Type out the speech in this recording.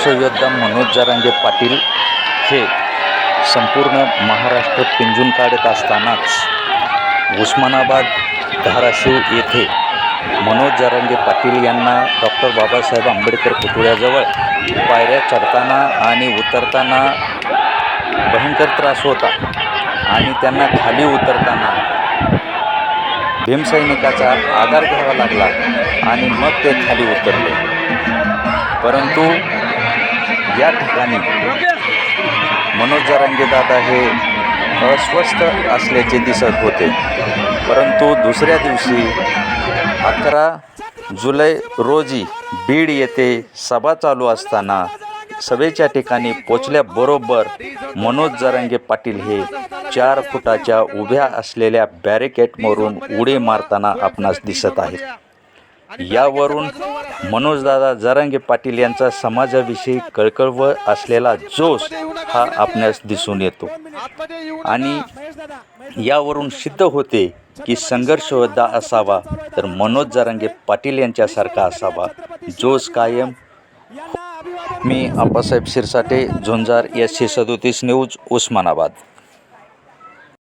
संघर्षयोद्धा मनोज जरांगे पाटील हे संपूर्ण महाराष्ट्र पिंजून काढत असतानाच उस्मानाबाद धाराशिव येथे मनोज जरांगे पाटील यांना डॉक्टर बाबासाहेब आंबेडकर पुतळ्याजवळ पायऱ्या चढताना आणि उतरताना भयंकर त्रास होता आणि त्यांना खाली उतरताना भीमसैनिकाचा आधार घ्यावा लागला आणि मग ते खाली उतरले. परंतु या ठिकाणी मनोज जरांगे दादा हे अस्वस्थ असल्याचे दिसत होते. परंतु दुसऱ्या दिवशी 11 जुलै रोजी बीड येथे सभा चालू असताना सभेच्या ठिकाणी पोचल्याबरोबर मनोज जरांगे पाटील हे 4 फुटाच्या उभ्या असलेल्या बॅरिकेडवरून उडी मारताना आपणास दिसत आहेत. यावरून मनोजदादा जरांगे पाटील यांचा समाजाविषयी कळकळ असलेला जोश हा आपणास दिसून येतो आणि यावरून सिद्ध होते की संघर्ष योद्धा असावा तर मनोज जरांगे पाटील यांच्यासारखा असावा. जोश कायम. मी आप्पासाहेब शिरसाटे, झुंजार SC 37 न्यूज, उस्मानाबाद.